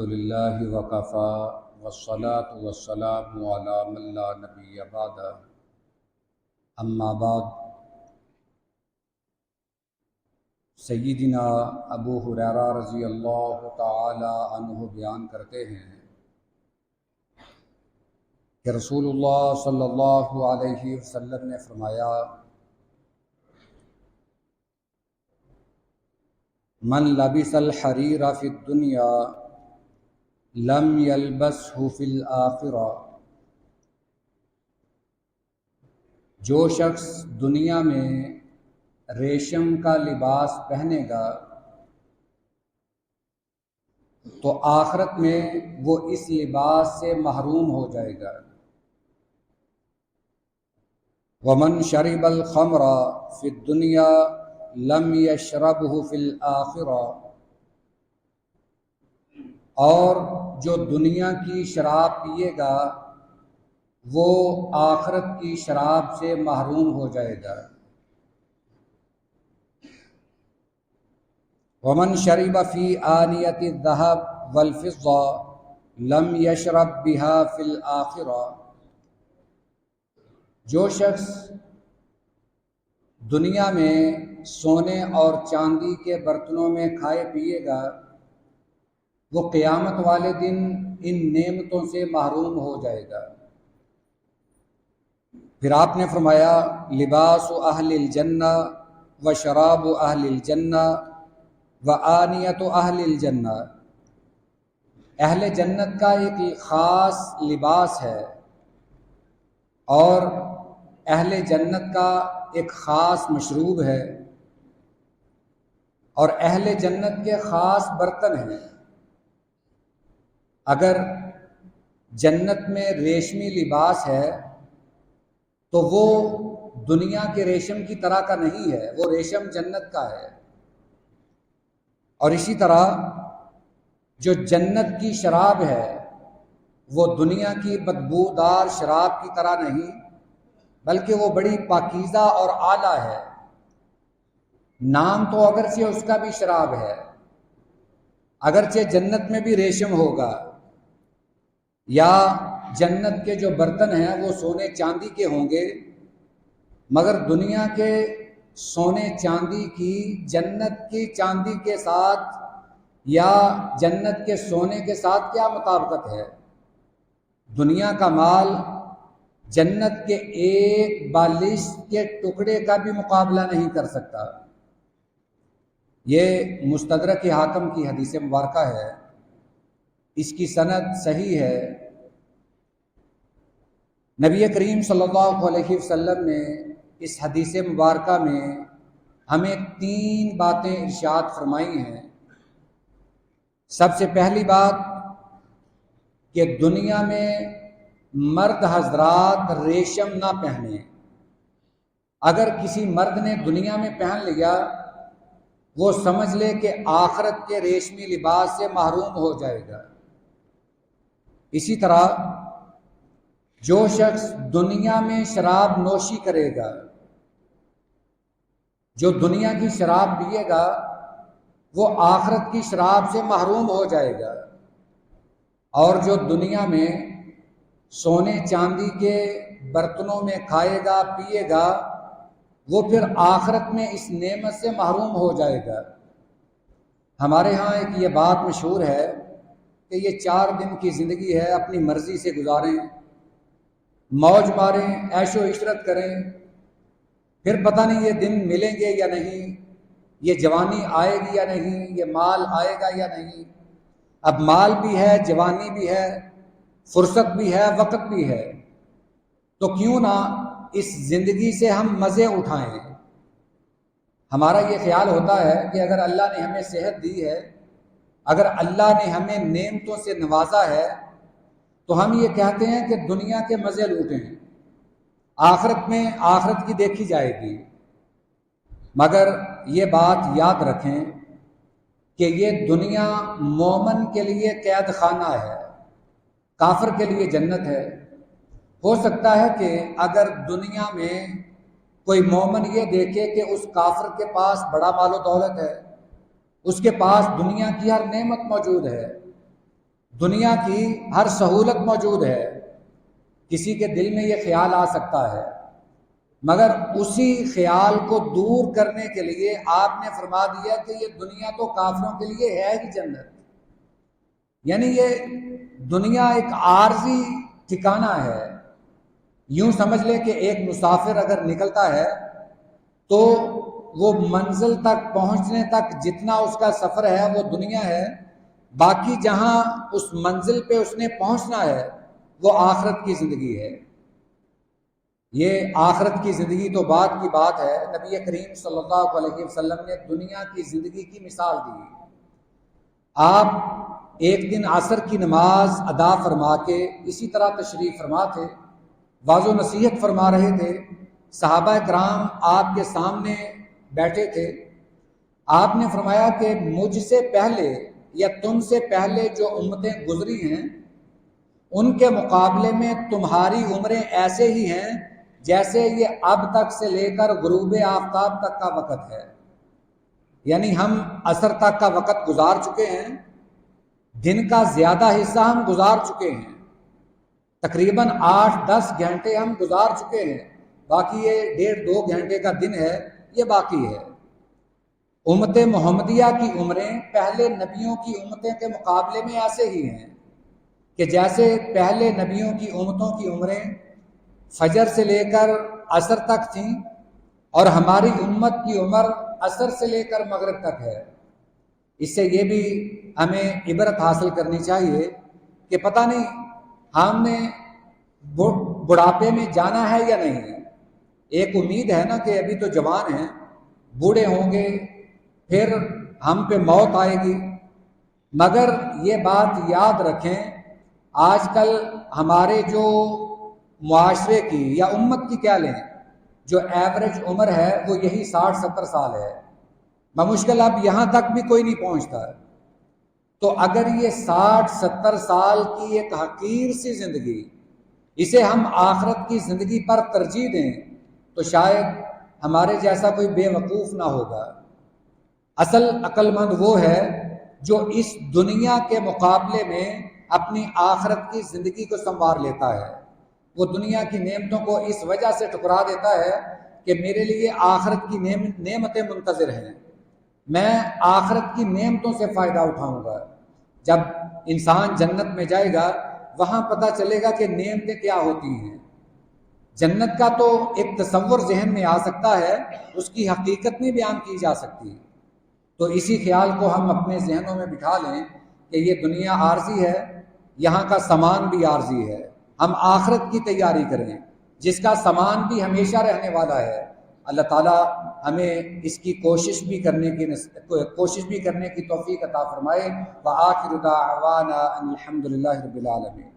للہ وکفا والصلاة والسلام علی من لا نبی بعد اما بعد۔ سیدنا ابو ہریرہ رضی اللہ تعالی عنہ بیان کرتے ہیں کہ رسول اللہ صلی اللہ علیہ وسلم نے فرمایا، من لبس الحریر فی الدنیا لم یلبسہ فی الآخرہ، جو شخص دنیا میں ریشم کا لباس پہنے گا تو آخرت میں وہ اس لباس سے محروم ہو جائے گا۔ ومن شرب الخمر فی الدنیا لم یشربہ فی الآخرہ، اور جو دنیا کی شراب پیے گا وہ آخرت کی شراب سے محروم ہو جائے گا۔ ومن شرب فی آنیۃ الذہب والفضہ لم یشرب بها فی الآخرہ، جو شخص دنیا میں سونے اور چاندی کے برتنوں میں کھائے پیے گا وہ قیامت والے دن ان نعمتوں سے محروم ہو جائے گا۔ پھر آپ نے فرمایا، لباس اہل الجنہ و شراب اہل الجنہ و آنیۃ اہل الجنہ، اہل جنت کا ایک خاص لباس ہے اور اہل جنت کا ایک خاص مشروب ہے اور اہل جنت کے خاص برتن ہیں۔ اگر جنت میں ریشمی لباس ہے تو وہ دنیا کے ریشم کی طرح کا نہیں ہے، وہ ریشم جنت کا ہے۔ اور اسی طرح جو جنت کی شراب ہے وہ دنیا کی بدبودار شراب کی طرح نہیں، بلکہ وہ بڑی پاکیزہ اور اعلیٰ ہے۔ نام تو اگرچہ اس کا بھی شراب ہے، اگرچہ جنت میں بھی ریشم ہوگا یا جنت کے جو برتن ہیں وہ سونے چاندی کے ہوں گے، مگر دنیا کے سونے چاندی کی جنت کی چاندی کے ساتھ یا جنت کے سونے کے ساتھ کیا مطابقت ہے؟ دنیا کا مال جنت کے ایک بالش کے ٹکڑے کا بھی مقابلہ نہیں کر سکتا۔ یہ مستدرک حاکم کی حدیث مبارکہ ہے، اس کی سند صحیح ہے۔ نبی کریم صلی اللہ علیہ وسلم نے اس حدیث مبارکہ میں ہمیں 3 باتیں ارشاد فرمائی ہیں۔ سب سے پہلی بات کہ دنیا میں مرد حضرات ریشم نہ پہنیں۔ اگر کسی مرد نے دنیا میں پہن لیا وہ سمجھ لے کہ آخرت کے ریشمی لباس سے محروم ہو جائے گا۔ اسی طرح جو شخص دنیا میں شراب نوشی کرے گا، جو دنیا کی شراب پیے گا وہ آخرت کی شراب سے محروم ہو جائے گا، اور جو دنیا میں سونے چاندی کے برتنوں میں کھائے گا پیے گا وہ پھر آخرت میں اس نعمت سے محروم ہو جائے گا۔ ہمارے ہاں ایک یہ بات مشہور ہے کہ یہ 4 دن کی زندگی ہے، اپنی مرضی سے گزاریں، موج ماریں، عیش و عشرت کریں، پھر پتہ نہیں یہ دن ملیں گے یا نہیں، یہ جوانی آئے گی یا نہیں، یہ مال آئے گا یا نہیں۔ اب مال بھی ہے، جوانی بھی ہے، فرصت بھی ہے، وقت بھی ہے، تو کیوں نہ اس زندگی سے ہم مزے اٹھائیں۔ ہمارا یہ خیال ہوتا ہے کہ اگر اللہ نے ہمیں صحت دی ہے، اگر اللہ نے ہمیں نعمتوں سے نوازا ہے تو ہم یہ کہتے ہیں کہ دنیا کے مزے لوٹیں، آخرت میں آخرت کی دیکھی جائے گی۔ مگر یہ بات یاد رکھیں کہ یہ دنیا مومن کے لیے قید خانہ ہے، کافر کے لیے جنت ہے۔ ہو سکتا ہے کہ اگر دنیا میں کوئی مومن یہ دیکھے کہ اس کافر کے پاس بڑا مال و دولت ہے، اس کے پاس دنیا کی ہر نعمت موجود ہے، دنیا کی ہر سہولت موجود ہے، کسی کے دل میں یہ خیال آ سکتا ہے، مگر اسی خیال کو دور کرنے کے لیے آپ نے فرما دیا کہ یہ دنیا تو کافروں کے لیے ہے ہی جنت۔ یعنی یہ دنیا ایک عارضی ٹھکانہ ہے۔ یوں سمجھ لے کہ ایک مسافر اگر نکلتا ہے تو وہ منزل تک پہنچنے تک جتنا اس کا سفر ہے وہ دنیا ہے، باقی جہاں اس منزل پہ اس نے پہنچنا ہے وہ آخرت کی زندگی ہے۔ یہ آخرت کی زندگی تو بعد کی بات ہے، نبی کریم صلی اللہ علیہ وسلم نے دنیا کی زندگی کی مثال دی۔ آپ ایک دن عصر کی نماز ادا فرما کے اسی طرح تشریف فرما تھے، واعظ و نصیحت فرما رہے تھے، صحابہ کرام آپ کے سامنے بیٹھے تھے۔ آپ نے فرمایا کہ مجھ سے پہلے یا تم سے پہلے جو امتیں گزری ہیں ان کے مقابلے میں تمہاری عمریں ایسے ہی ہیں جیسے یہ اب تک سے لے کر غروب آفتاب تک کا وقت ہے۔ یعنی ہم عصر تک کا وقت گزار چکے ہیں، دن کا زیادہ حصہ ہم گزار چکے ہیں، تقریباً 8-10 گھنٹے ہم گزار چکے ہیں، باقی یہ 1.5-2 گھنٹے کا دن ہے یہ باقی ہے۔ امت محمدیہ کی عمریں پہلے نبیوں کی امتیں کے مقابلے میں ایسے ہی ہیں کہ جیسے پہلے نبیوں کی امتوں کی عمریں فجر سے لے کر عصر تک تھیں، اور ہماری امت کی عمر عصر سے لے کر مغرب تک ہے۔ اس سے یہ بھی ہمیں عبرت حاصل کرنی چاہیے کہ پتہ نہیں ہم نے بڑھاپے میں جانا ہے یا نہیں۔ ایک امید ہے نا کہ ابھی تو جوان ہیں، بوڑھے ہوں گے پھر ہم پہ موت آئے گی، مگر یہ بات یاد رکھیں آج کل ہمارے جو معاشرے کی یا امت کی کیا لیں جو ایوریج عمر ہے وہ یہی 60-70 سال ہے، بمشکل اب یہاں تک بھی کوئی نہیں پہنچتا ہے۔ تو اگر یہ 60-70 سال کی ایک حقیر سی زندگی اسے ہم آخرت کی زندگی پر ترجیح دیں تو شاید ہمارے جیسا کوئی بے وقوف نہ ہوگا۔ اصل عقل مند وہ ہے جو اس دنیا کے مقابلے میں اپنی آخرت کی زندگی کو سنوار لیتا ہے۔ وہ دنیا کی نعمتوں کو اس وجہ سے ٹھکرا دیتا ہے کہ میرے لیے آخرت کی نعمتیں منتظر ہیں، میں آخرت کی نعمتوں سے فائدہ اٹھاؤں گا۔ جب انسان جنت میں جائے گا وہاں پتہ چلے گا کہ نعمتیں کیا ہوتی ہیں۔ جنت کا تو ایک تصور ذہن میں آ سکتا ہے، اس کی حقیقت نہیں بیان کی جا سکتی۔ تو اسی خیال کو ہم اپنے ذہنوں میں بٹھا لیں کہ یہ دنیا عارضی ہے، یہاں کا سامان بھی عارضی ہے، ہم آخرت کی تیاری کریں جس کا سامان بھی ہمیشہ رہنے والا ہے۔ اللہ تعالیٰ ہمیں اس کی کوشش بھی کرنے کی توفیق عطا فرمائے۔ وآخر دعوانا ان الحمد للہ رب العالمین۔